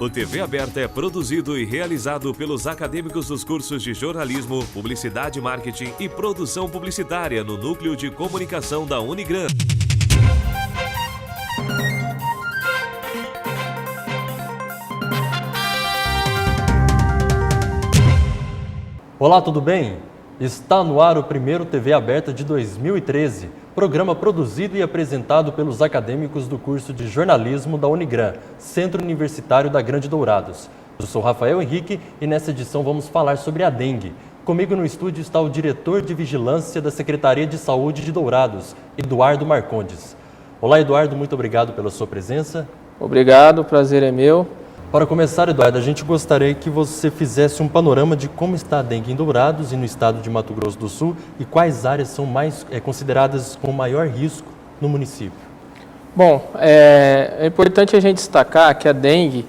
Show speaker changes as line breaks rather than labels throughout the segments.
O TV Aberta é produzido e realizado pelos acadêmicos dos cursos de jornalismo, publicidade, marketing e produção publicitária no Núcleo de Comunicação da Unigran.
Olá, tudo bem? Está no ar o primeiro TV Aberta de 2013, programa produzido e apresentado pelos acadêmicos do curso de jornalismo da Unigran, Centro Universitário da Grande Dourados. Eu sou Rafael Henrique e nessa edição vamos falar sobre a dengue. Comigo no estúdio está o diretor de vigilância da Secretaria de Saúde de Dourados, Eduardo Marcondes. Olá, Eduardo, muito obrigado pela sua presença.
Obrigado, o prazer é meu.
Para começar, Eduardo, a gente gostaria que você fizesse um panorama de como está a dengue em Dourados e no estado de Mato Grosso do Sul e quais áreas são mais consideradas com maior risco no município.
Bom, é importante a gente destacar que a dengue,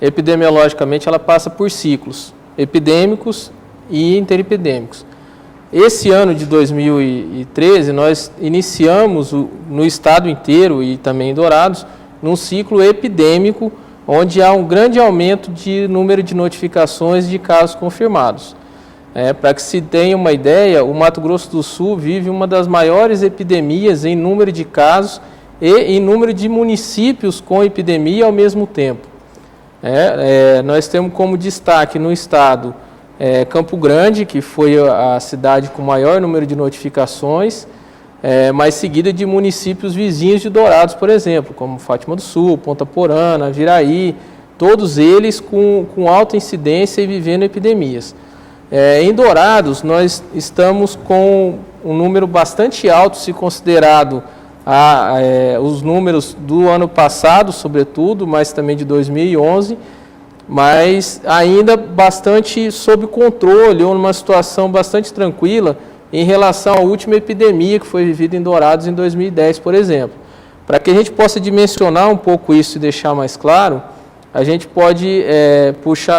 epidemiologicamente, ela passa por ciclos epidêmicos e interepidêmicos. Esse ano de 2013, nós iniciamos no estado inteiro e também em Dourados, num ciclo epidêmico onde há um grande aumento de número de notificações de casos confirmados. Para que se tenha uma ideia, o Mato Grosso do Sul vive uma das maiores epidemias em número de casos e em número de municípios com epidemia ao mesmo tempo. Nós temos como destaque no estado Campo Grande, que foi a cidade com maior número de notificações, mas seguida de municípios vizinhos de Dourados, por exemplo, como Fátima do Sul, Ponta Porã, Viraí, todos eles com alta incidência e vivendo epidemias. Em Dourados, nós estamos com um número bastante alto, se considerado os números do ano passado, sobretudo, mas também de 2011, mas ainda bastante sob controle, ou numa situação bastante tranquila, em relação à última epidemia que foi vivida em Dourados em 2010, por exemplo. Para que a gente possa dimensionar um pouco isso e deixar mais claro, a gente pode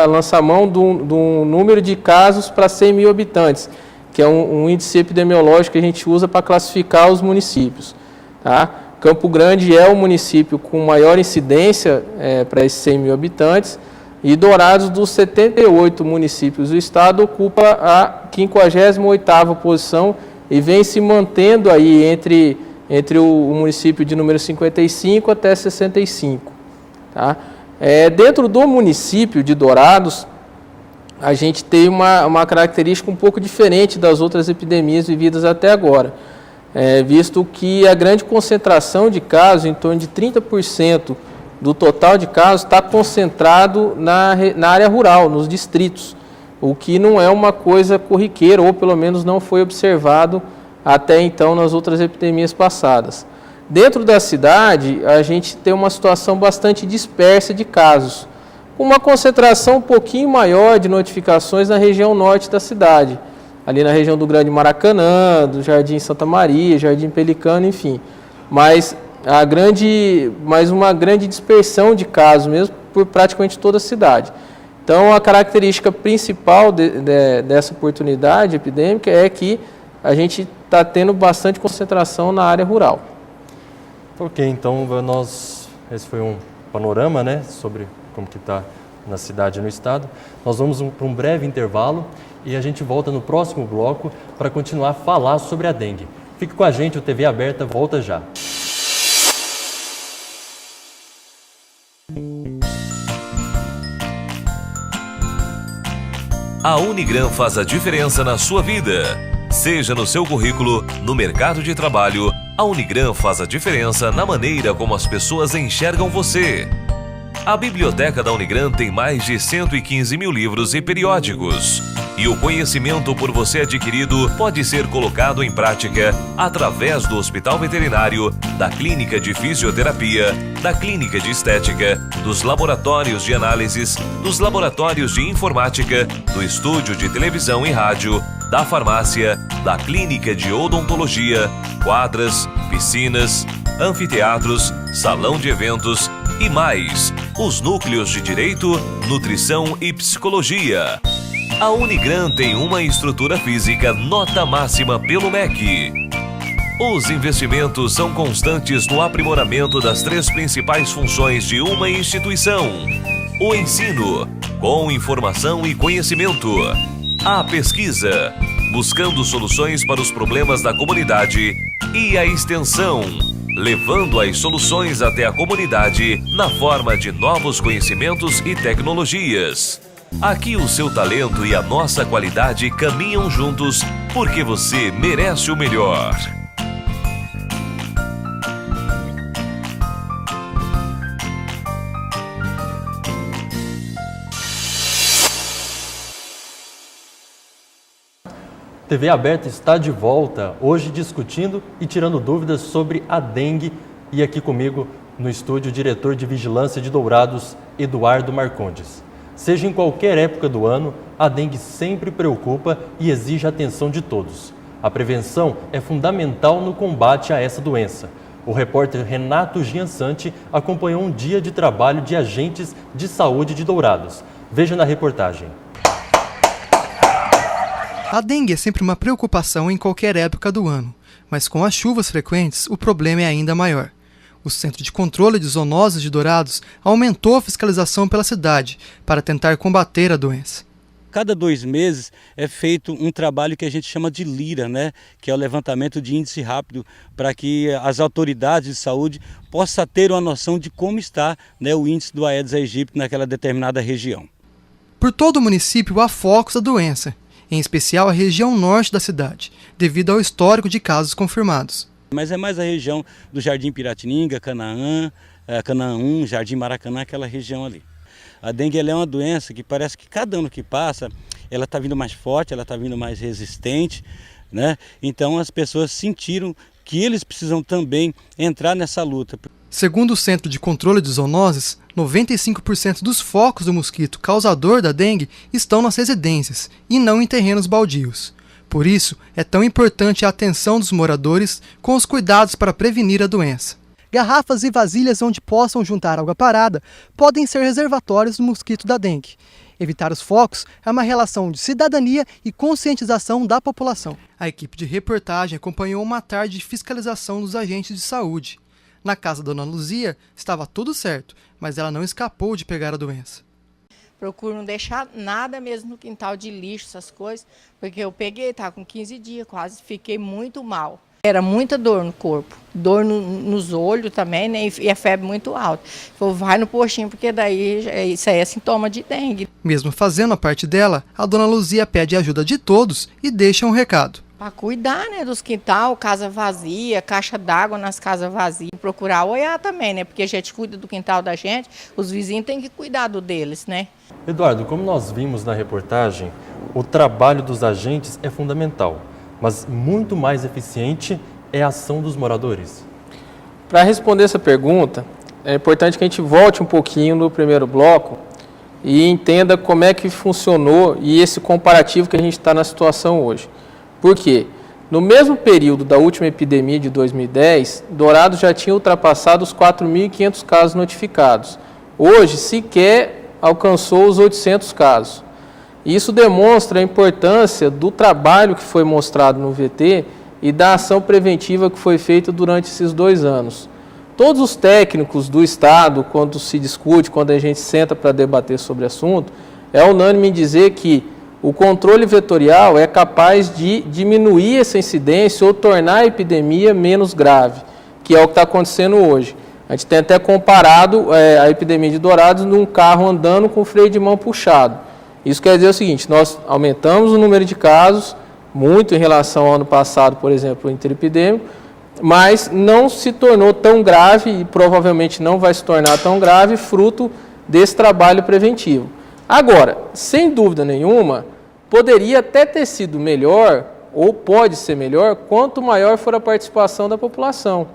lançar mão de um número de casos para 100 mil habitantes, que é um índice epidemiológico que a gente usa para classificar os municípios. Tá? Campo Grande é o município com maior incidência para esses 100 mil habitantes, e Dourados, dos 78 municípios do estado, ocupa a 58ª posição e vem se mantendo aí entre o município de número 55 até 65. Tá? Dentro do município de Dourados, a gente tem uma característica um pouco diferente das outras epidemias vividas até agora, visto que a grande concentração de casos, em torno de 30%, do total de casos está concentrado na área rural, nos distritos, o que não é uma coisa corriqueira, ou pelo menos não foi observado até então nas outras epidemias passadas. Dentro da cidade, a gente tem uma situação bastante dispersa de casos, com uma concentração um pouquinho maior de notificações na região norte da cidade, ali na região do Grande Maracanã, do Jardim Santa Maria, Jardim Pelicano, enfim. Mas uma grande dispersão de casos mesmo por praticamente toda a cidade. Então, a característica principal dessa oportunidade epidêmica é que a gente está tendo bastante concentração na área rural.
Ok, então esse foi um panorama, sobre como que está na cidade e no estado. Nós vamos para um breve intervalo e a gente volta no próximo bloco para continuar a falar sobre a dengue. Fique com a gente, o TV Aberta volta já.
A Unigran faz a diferença na sua vida. Seja no seu currículo, no mercado de trabalho, a Unigran faz a diferença na maneira como as pessoas enxergam você. A biblioteca da Unigran tem mais de 115 mil livros e periódicos. E o conhecimento por você adquirido pode ser colocado em prática através do Hospital Veterinário, da Clínica de Fisioterapia, da Clínica de Estética, dos laboratórios de análises, dos laboratórios de informática, do estúdio de televisão e rádio, da farmácia, da Clínica de Odontologia, quadras, piscinas, anfiteatros, salão de eventos e mais, os núcleos de Direito, Nutrição e Psicologia. A Unigran tem uma estrutura física nota máxima pelo MEC. Os investimentos são constantes no aprimoramento das 3 principais funções de uma instituição: O ensino, com informação e conhecimento. A pesquisa, buscando soluções para os problemas da comunidade. E a extensão, levando as soluções até a comunidade na forma de novos conhecimentos e tecnologias. Aqui o seu talento e a nossa qualidade caminham juntos porque você merece o melhor.
TV Aberta está de volta, hoje discutindo e tirando dúvidas sobre a dengue. E aqui comigo no estúdio o diretor de Vigilância de Dourados, Eduardo Marcondes. Seja em qualquer época do ano, a dengue sempre preocupa e exige a atenção de todos. A prevenção é fundamental no combate a essa doença. O repórter Renato Giansante acompanhou um dia de trabalho de agentes de saúde de Dourados. Veja na reportagem.
A dengue é sempre uma preocupação em qualquer época do ano, mas com as chuvas frequentes, o problema é ainda maior. O Centro de Controle de Zoonoses de Dourados aumentou a fiscalização pela cidade para tentar combater a doença.
Cada 2 meses é feito um trabalho que a gente chama de LIRA, que é o levantamento de índice rápido, para que as autoridades de saúde possam ter uma noção de como está o índice do Aedes aegypti naquela determinada região.
Por todo o município há focos da doença, em especial a região norte da cidade, devido ao histórico de casos confirmados.
Mas é mais a região do Jardim Piratininga, Canaã 1, Jardim Maracanã, aquela região ali. A dengue é uma doença que parece que cada ano que passa, ela está vindo mais forte, ela está vindo mais resistente, Então as pessoas sentiram que eles precisam também entrar nessa luta.
Segundo o Centro de Controle de Zoonoses, 95% dos focos do mosquito causador da dengue estão nas residências e não em terrenos baldios. Por isso, é tão importante a atenção dos moradores com os cuidados para prevenir a doença. Garrafas e vasilhas onde possam juntar água parada podem ser reservatórios do mosquito da dengue. Evitar os focos é uma relação de cidadania e conscientização da população. A equipe de reportagem acompanhou uma tarde de fiscalização dos agentes de saúde. Na casa da Dona Luzia estava tudo certo, mas ela não escapou de pegar a doença.
Procuro não deixar nada mesmo no quintal de lixo, essas coisas, porque eu peguei, estava com 15 dias, quase fiquei muito mal. Era muita dor no corpo, dor nos olhos também, e a febre muito alta. Falei, vai no postinho, porque daí isso aí é sintoma de dengue.
Mesmo fazendo a parte dela, a Dona Luzia pede ajuda de todos e deixa um recado.
Para cuidar, dos quintal, casa vazia, caixa d'água nas casas vazias. Procurar olhar também, porque a gente cuida do quintal da gente, os vizinhos têm que cuidar do deles,
Eduardo, como nós vimos na reportagem, o trabalho dos agentes é fundamental, mas muito mais eficiente é a ação dos moradores.
Para responder essa pergunta, é importante que a gente volte um pouquinho no primeiro bloco e entenda como é que funcionou e esse comparativo que a gente está na situação hoje. Por quê? No mesmo período da última epidemia de 2010, Dourados já tinha ultrapassado os 4.500 casos notificados. Hoje, sequer alcançou os 800 casos. Isso demonstra a importância do trabalho que foi mostrado no VT e da ação preventiva que foi feita durante esses 2 anos. Todos os técnicos do Estado, quando se discute, quando a gente senta para debater sobre o assunto, é unânime em dizer que o controle vetorial é capaz de diminuir essa incidência ou tornar a epidemia menos grave, que é o que está acontecendo hoje. A gente tem até comparado a epidemia de Dourados num carro andando com freio de mão puxado. Isso quer dizer o seguinte, nós aumentamos o número de casos, muito em relação ao ano passado, por exemplo, o interepidêmico, mas não se tornou tão grave e provavelmente não vai se tornar tão grave fruto desse trabalho preventivo. Agora, sem dúvida nenhuma, poderia até ter sido melhor, ou pode ser melhor, quanto maior for a participação da população,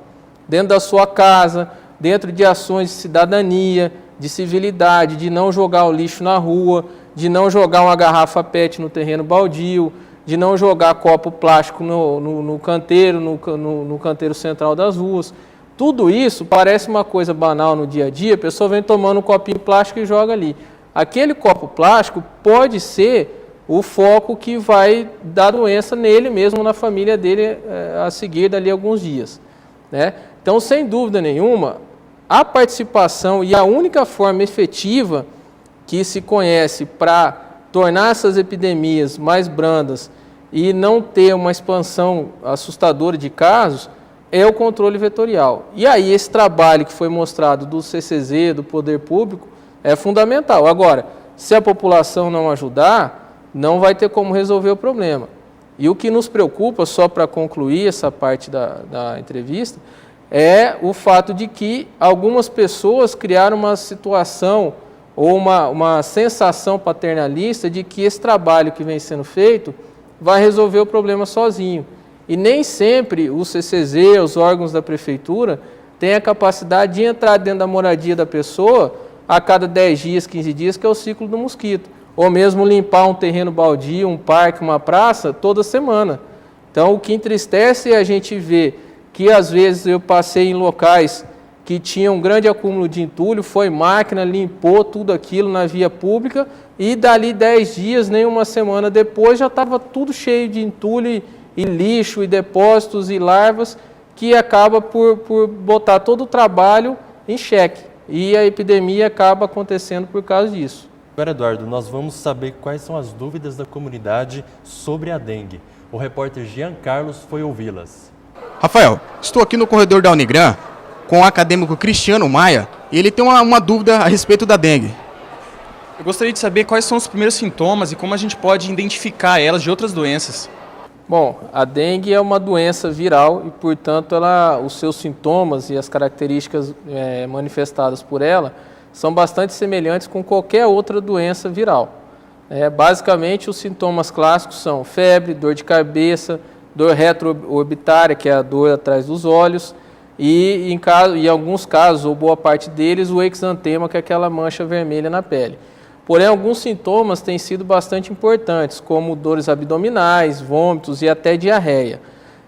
dentro da sua casa, dentro de ações de cidadania, de civilidade, de não jogar o lixo na rua, de não jogar uma garrafa PET no terreno baldio, de não jogar copo plástico no canteiro, no canteiro central das ruas. Tudo isso parece uma coisa banal no dia a dia, a pessoa vem tomando um copinho plástico e joga ali. Aquele copo plástico pode ser o foco que vai dar doença nele mesmo, na família dele, a seguir dali a alguns dias. Então, sem dúvida nenhuma, a participação e a única forma efetiva que se conhece para tornar essas epidemias mais brandas e não ter uma expansão assustadora de casos, é o controle vetorial. E aí esse trabalho que foi mostrado do CCZ, do poder público, é fundamental. Agora, se a população não ajudar, não vai ter como resolver o problema. E o que nos preocupa, só para concluir essa parte da entrevista, é o fato de que algumas pessoas criaram uma situação ou uma sensação paternalista de que esse trabalho que vem sendo feito vai resolver o problema sozinho. E nem sempre o CCZ, os órgãos da prefeitura, têm a capacidade de entrar dentro da moradia da pessoa a cada 10 dias, 15 dias, que é o ciclo do mosquito. Ou mesmo limpar um terreno baldio, um parque, uma praça, toda semana. Então, o que entristece é a gente ver que, às vezes, eu passei em locais que tinham um grande acúmulo de entulho, foi máquina, limpou tudo aquilo na via pública e dali 10 dias, nem uma semana depois, já estava tudo cheio de entulho e lixo e depósitos e larvas, que acaba por botar todo o trabalho em xeque. E a epidemia acaba acontecendo por causa disso.
Agora, Eduardo, nós vamos saber quais são as dúvidas da comunidade sobre a dengue. O repórter Jean Carlos foi ouvi-las.
Rafael, estou aqui no corredor da Unigran com o acadêmico Cristiano Maia e ele tem uma dúvida a respeito da dengue.
Eu gostaria de saber quais são os primeiros sintomas e como a gente pode identificar elas de outras doenças.
Bom, a dengue é uma doença viral e, portanto, os seus sintomas e as características manifestadas por ela são bastante semelhantes com qualquer outra doença viral. Basicamente, os sintomas clássicos são febre, dor de cabeça, dor retroorbitária, que é a dor atrás dos olhos, e em alguns casos, ou boa parte deles, o exantema, que é aquela mancha vermelha na pele. Porém, alguns sintomas têm sido bastante importantes, como dores abdominais, vômitos e até diarreia.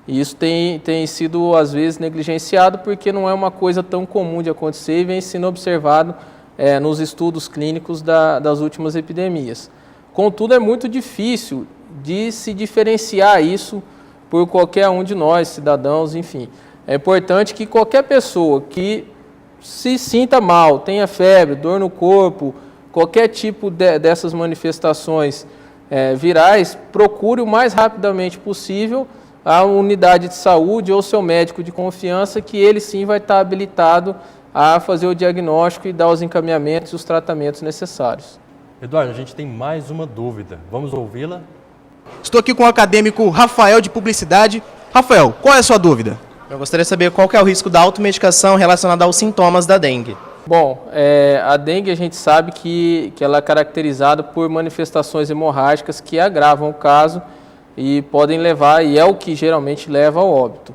E isso tem sido, às vezes, negligenciado porque não é uma coisa tão comum de acontecer e vem sendo observado nos estudos clínicos das últimas epidemias. Contudo, é muito difícil de se diferenciar isso por qualquer um de nós, cidadãos, enfim. É importante que qualquer pessoa que se sinta mal, tenha febre, dor no corpo, qualquer tipo dessas manifestações virais, procure o mais rapidamente possível a unidade de saúde ou seu médico de confiança, que ele sim vai estar habilitado a fazer o diagnóstico e dar os encaminhamentos e os tratamentos necessários.
Eduardo, a gente tem mais uma dúvida. Vamos ouvi-la?
Estou aqui com o acadêmico Rafael de Publicidade. Rafael, qual é a sua dúvida?
Eu gostaria de saber qual que é o risco da automedicação relacionada aos sintomas da dengue.
Bom, a dengue a gente sabe que ela é caracterizada por manifestações hemorrágicas que agravam o caso e podem levar, e é o que geralmente leva ao óbito.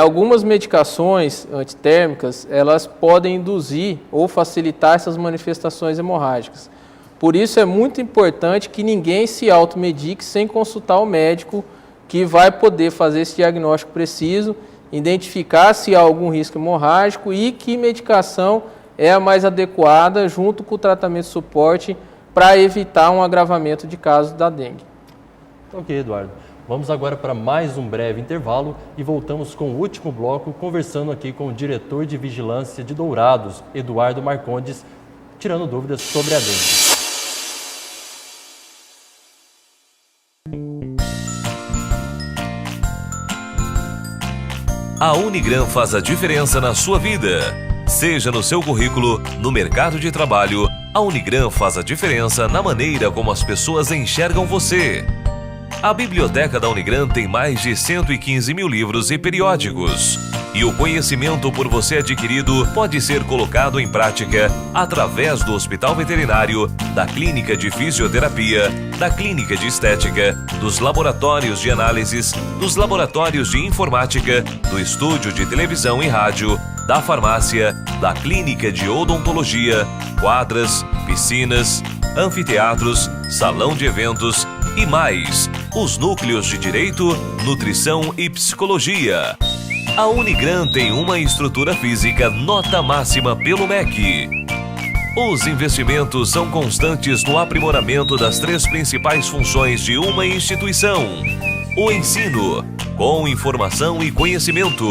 Algumas medicações antitérmicas, elas podem induzir ou facilitar essas manifestações hemorrágicas. Por isso é muito importante que ninguém se automedique sem consultar o médico, que vai poder fazer esse diagnóstico preciso, identificar se há algum risco hemorrágico e que medicação é a mais adequada junto com o tratamento de suporte para evitar um agravamento de casos da dengue.
Ok, Eduardo. Vamos agora para mais um breve intervalo e voltamos com o último bloco, conversando aqui com o diretor de Vigilância de Dourados, Eduardo Marcondes, tirando dúvidas sobre a dengue.
A Unigran faz a diferença na sua vida. Seja no seu currículo, no mercado de trabalho, a Unigran faz a diferença na maneira como as pessoas enxergam você. A biblioteca da Unigran tem mais de 115 mil livros e periódicos. E o conhecimento por você adquirido pode ser colocado em prática através do Hospital Veterinário, da Clínica de Fisioterapia, da Clínica de Estética, dos laboratórios de análises, dos laboratórios de informática, do estúdio de televisão e rádio, da farmácia, da Clínica de Odontologia, quadras, piscinas, anfiteatros, salão de eventos e mais, os núcleos de Direito, Nutrição e Psicologia. A Unigran tem uma estrutura física nota máxima pelo MEC. Os investimentos são constantes no aprimoramento das 3 principais funções de uma instituição: o ensino, com informação e conhecimento;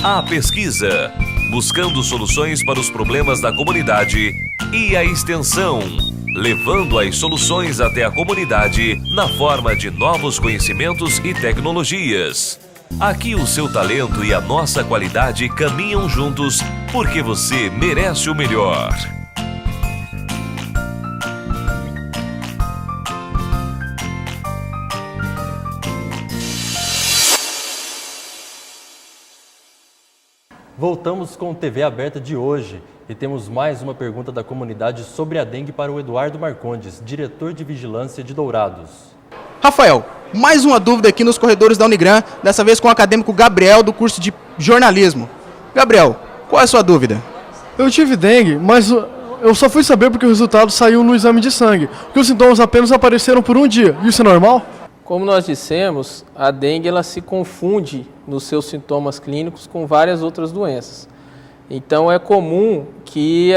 a pesquisa, buscando soluções para os problemas da comunidade, e a extensão, levando as soluções até a comunidade na forma de novos conhecimentos e tecnologias. Aqui o seu talento e a nossa qualidade caminham juntos porque você merece o melhor.
Voltamos com o TV Aberta de hoje e temos mais uma pergunta da comunidade sobre a dengue para o Eduardo Marcondes, diretor de Vigilância de Dourados.
Rafael, mais uma dúvida aqui nos corredores da Unigran, dessa vez com o acadêmico Gabriel, do curso de jornalismo. Gabriel, qual é a sua dúvida?
Eu tive dengue, mas eu só fui saber porque o resultado saiu no exame de sangue, porque os sintomas apenas apareceram por um dia. Isso é normal?
Como nós dissemos, a dengue ela se confunde nos seus sintomas clínicos com várias outras doenças. Então é comum que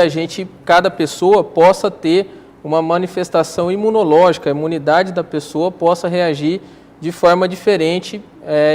cada pessoa possa ter uma manifestação imunológica, a imunidade da pessoa possa reagir de forma diferente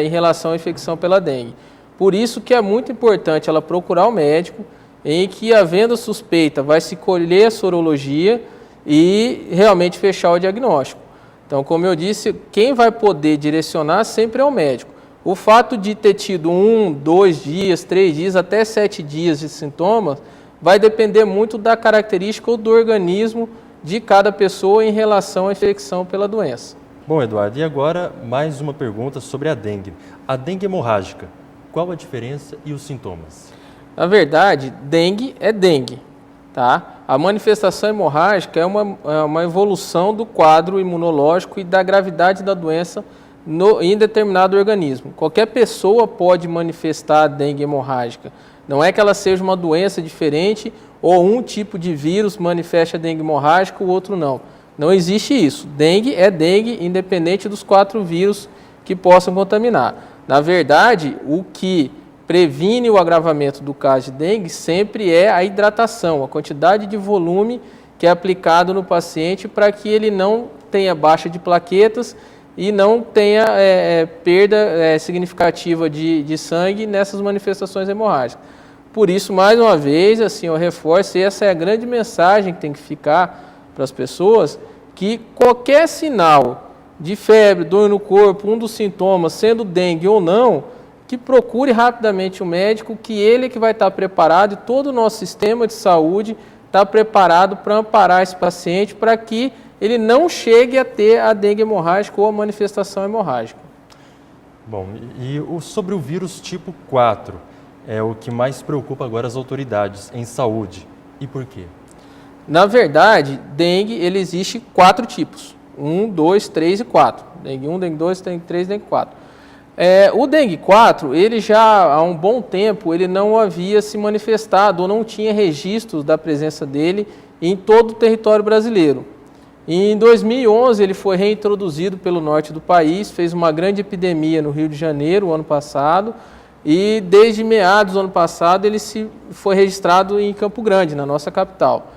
em relação à infecção pela dengue. Por isso que é muito importante ela procurar o médico, em que, havendo suspeita, vai se colher a sorologia e realmente fechar o diagnóstico. Então, como eu disse, quem vai poder direcionar sempre é o médico. O fato de ter tido 1, 2 dias, 3 dias, até 7 dias de sintomas, vai depender muito da característica ou do organismo de cada pessoa em relação à infecção pela doença.
Bom, Eduardo, e agora mais uma pergunta sobre a dengue. A dengue hemorrágica, qual a diferença e os sintomas?
Na verdade, dengue é dengue, tá? A manifestação hemorrágica é uma evolução do quadro imunológico e da gravidade da doença em determinado organismo. Qualquer pessoa pode manifestar a dengue hemorrágica. Não é que ela seja uma doença diferente ou um tipo de vírus manifeste a dengue hemorrágica, o outro não. Não existe isso. Dengue é dengue, independente dos 4 vírus que possam contaminar. Na verdade, o que previne o agravamento do caso de dengue sempre é a hidratação, a quantidade de volume que é aplicado no paciente para que ele não tenha baixa de plaquetas e não tenha perda significativa de sangue nessas manifestações hemorrágicas. Por isso, mais uma vez, assim, eu reforço, e essa é a grande mensagem que tem que ficar para as pessoas, que qualquer sinal de febre, dor no corpo, um dos sintomas, sendo dengue ou não, que procure rapidamente o médico, que ele é que vai estar preparado e todo o nosso sistema de saúde está preparado para amparar esse paciente para que ele não chegue a ter a dengue hemorrágica ou a manifestação hemorrágica.
Bom, e sobre o vírus tipo 4, é o que mais preocupa agora as autoridades em saúde. E por quê?
Na verdade, dengue, ele existe 4 tipos. 1, 2, 3 e 4. Dengue 1, dengue 2, dengue 3, dengue 4. O dengue 4, ele já há um bom tempo, ele não havia se manifestado ou não tinha registros da presença dele em todo o território brasileiro. Em 2011, ele foi reintroduzido pelo norte do país, fez uma grande epidemia no Rio de Janeiro, o ano passado, e desde meados do ano passado ele foi registrado em Campo Grande, na nossa capital.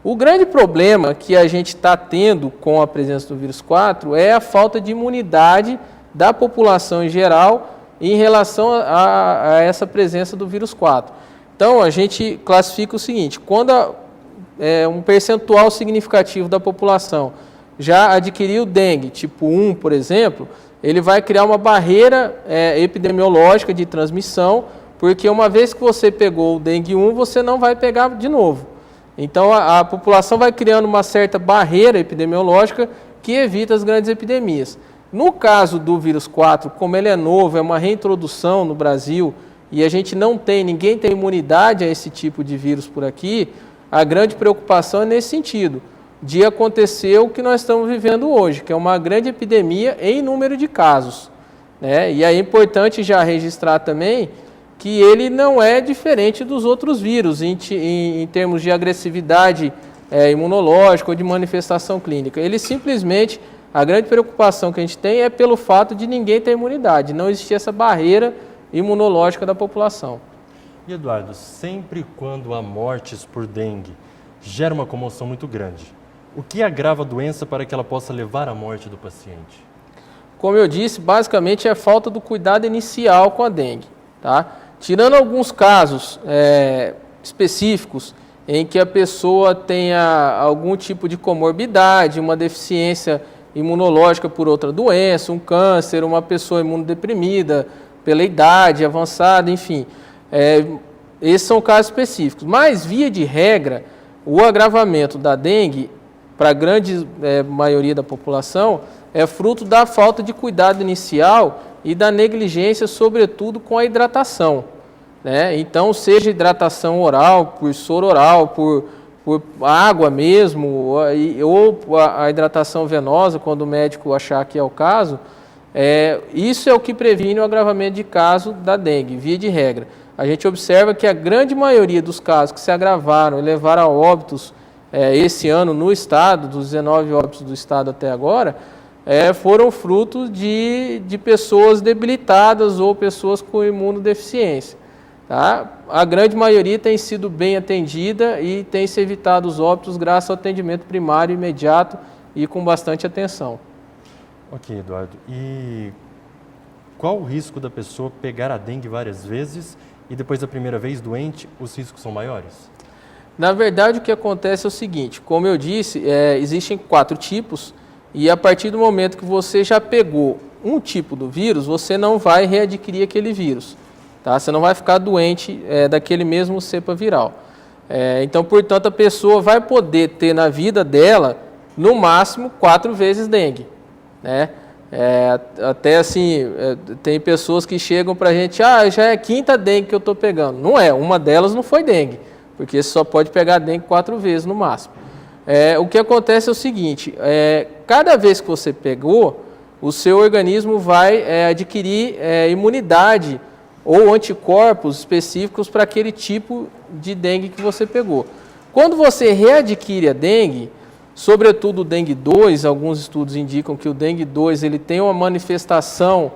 O grande problema que a gente está tendo com a presença do vírus 4 é a falta de imunidade da população em geral em relação a essa presença do vírus 4. Então, a gente classifica o seguinte: quando um percentual significativo da população já adquiriu dengue tipo 1, por exemplo, ele vai criar uma barreira epidemiológica de transmissão, porque uma vez que você pegou o dengue 1, você não vai pegar de novo. Então, a população vai criando uma certa barreira epidemiológica que evita as grandes epidemias. No caso do vírus 4, como ele é novo, é uma reintrodução no Brasil e a gente ninguém tem imunidade a esse tipo de vírus por aqui, a grande preocupação é nesse sentido, de acontecer o que nós estamos vivendo hoje, que é uma grande epidemia em número de casos, né? E aí é importante já registrar também que ele não é diferente dos outros vírus em termos de agressividade imunológica ou de manifestação clínica. Ele simplesmente, a grande preocupação que a gente tem é pelo fato de ninguém ter imunidade, não existir essa barreira imunológica da população.
E Eduardo, sempre quando há mortes por dengue, gera uma comoção muito grande. O que agrava a doença para que ela possa levar à morte do paciente?
Como eu disse, basicamente é a falta do cuidado inicial com a dengue, tá? Tirando alguns casos específicos em que a pessoa tenha algum tipo de comorbidade, uma deficiência imunológica por outra doença, um câncer, uma pessoa imunodeprimida pela idade avançada, enfim. Esses são casos específicos. Mas, via de regra, o agravamento da dengue, para a grande maioria da população, é fruto da falta de cuidado inicial e da negligência, sobretudo com a hidratação, né? Então, seja hidratação oral, por soro oral, por água mesmo, ou a hidratação venosa, quando o médico achar que é o caso, isso é o que previne o agravamento de caso da dengue, via de regra. A gente observa que a grande maioria dos casos que se agravaram e levaram a óbitos esse ano no estado, dos 19 óbitos do estado até agora, foram frutos de pessoas debilitadas ou pessoas com imunodeficiência. Tá? A grande maioria tem sido bem atendida e tem se evitado os óbitos graças ao atendimento primário imediato e com bastante atenção.
Ok, Eduardo. E qual o risco da pessoa pegar a dengue várias vezes e depois da primeira vez doente, os riscos são maiores?
Na verdade, o que acontece é o seguinte, como eu disse, existem 4 tipos e a partir do momento que você já pegou um tipo do vírus, você não vai readquirir aquele vírus. Tá? Você não vai ficar doente daquele mesmo cepa viral. Então, portanto, a pessoa vai poder ter na vida dela, no máximo, 4 vezes dengue. Né? Até assim, tem pessoas que chegam para a gente, já é a 5ª dengue que eu estou pegando. Não é, uma delas não foi dengue, porque você só pode pegar dengue 4 vezes no máximo. O que acontece é o seguinte, cada vez que você pegou, o seu organismo vai adquirir imunidade ou anticorpos específicos para aquele tipo de dengue que você pegou. Quando você readquire a dengue, sobretudo o dengue 2, alguns estudos indicam que o dengue 2 ele tem uma manifestação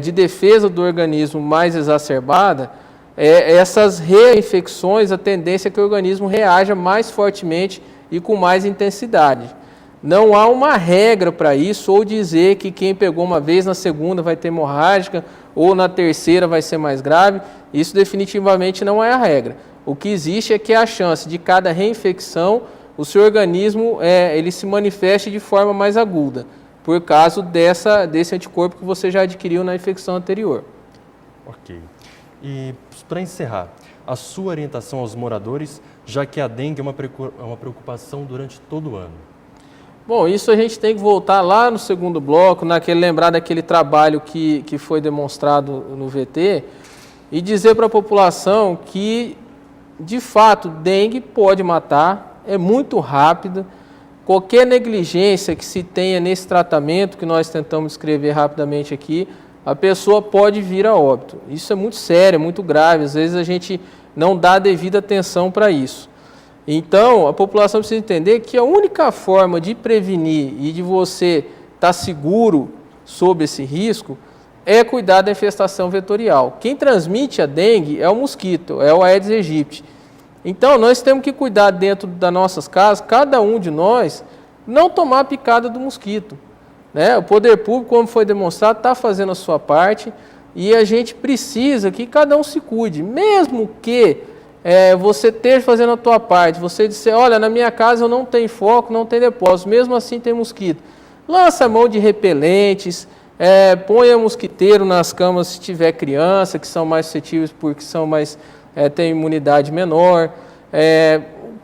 de defesa do organismo mais exacerbada, essas reinfecções, a tendência é que o organismo reaja mais fortemente e com mais intensidade. Não há uma regra para isso, ou dizer que quem pegou uma vez, na segunda vai ter hemorrágica, ou na terceira vai ser mais grave. Isso definitivamente não é a regra. O que existe é que a chance de cada reinfecção, o seu organismo ele se manifeste de forma mais aguda, por causa desse anticorpo que você já adquiriu na infecção anterior.
Ok. E para encerrar, a sua orientação aos moradores, já que a dengue é uma preocupação durante todo o ano.
Bom, isso a gente tem que voltar lá no segundo bloco, lembrar daquele trabalho que foi demonstrado no VT e dizer para a população que, de fato, dengue pode matar, é muito rápida. Qualquer negligência que se tenha nesse tratamento, que nós tentamos descrever rapidamente aqui, a pessoa pode vir a óbito. Isso é muito sério, é muito grave, às vezes a gente não dá a devida atenção para isso. Então, a população precisa entender que a única forma de prevenir e de você estar seguro sobre esse risco é cuidar da infestação vetorial. Quem transmite a dengue é o mosquito, é o Aedes aegypti. Então, nós temos que cuidar dentro das nossas casas, cada um de nós, não tomar a picada do mosquito. Né? O poder público, como foi demonstrado, está fazendo a sua parte e a gente precisa que cada um se cuide, mesmo que você esteja fazendo a tua parte, você disser, olha, na minha casa eu não tenho foco, não tem depósito, mesmo assim tem mosquito. Lança a mão de repelentes, ponha mosquiteiro nas camas se tiver criança, que são mais suscetíveis porque têm imunidade menor.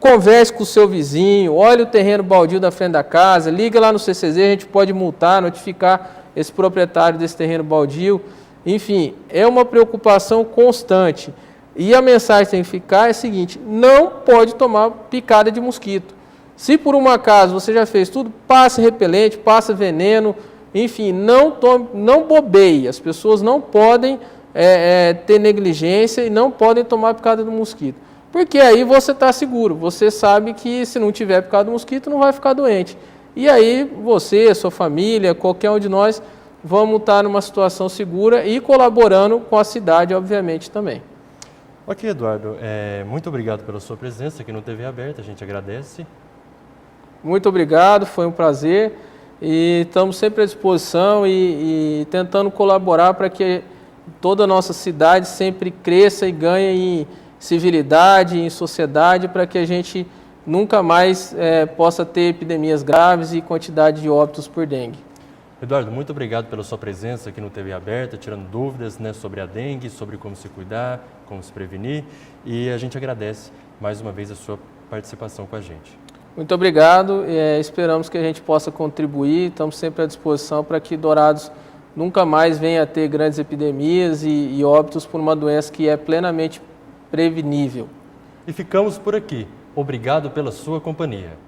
Converse com o seu vizinho, olhe o terreno baldio da frente da casa, liga lá no CCZ, a gente pode multar, notificar esse proprietário desse terreno baldio. Enfim, é uma preocupação constante. E a mensagem que tem que ficar é a seguinte, não pode tomar picada de mosquito. Se por um acaso você já fez tudo, passe repelente, passe veneno, enfim, não bobeie. As pessoas não podem ter negligência e não podem tomar picada do mosquito. Porque aí você está seguro, você sabe que se não tiver picada do mosquito não vai ficar doente. E aí você, sua família, qualquer um de nós, vamos estar numa situação segura e colaborando com a cidade, obviamente, também.
Ok, Eduardo, muito obrigado pela sua presença aqui no TV Aberta, a gente agradece.
Muito obrigado, foi um prazer e estamos sempre à disposição e tentando colaborar para que toda a nossa cidade sempre cresça e ganhe em civilidade, em sociedade, para que a gente nunca mais possa ter epidemias graves e quantidade de óbitos por dengue.
Eduardo, muito obrigado pela sua presença aqui no TV Aberta, tirando dúvidas, né, sobre a dengue, sobre como se cuidar, como se prevenir, e a gente agradece mais uma vez a sua participação com a gente.
Muito obrigado, esperamos que a gente possa contribuir, estamos sempre à disposição para que Dourados nunca mais venha a ter grandes epidemias e óbitos por uma doença que é plenamente prevenível.
E ficamos por aqui. Obrigado pela sua companhia.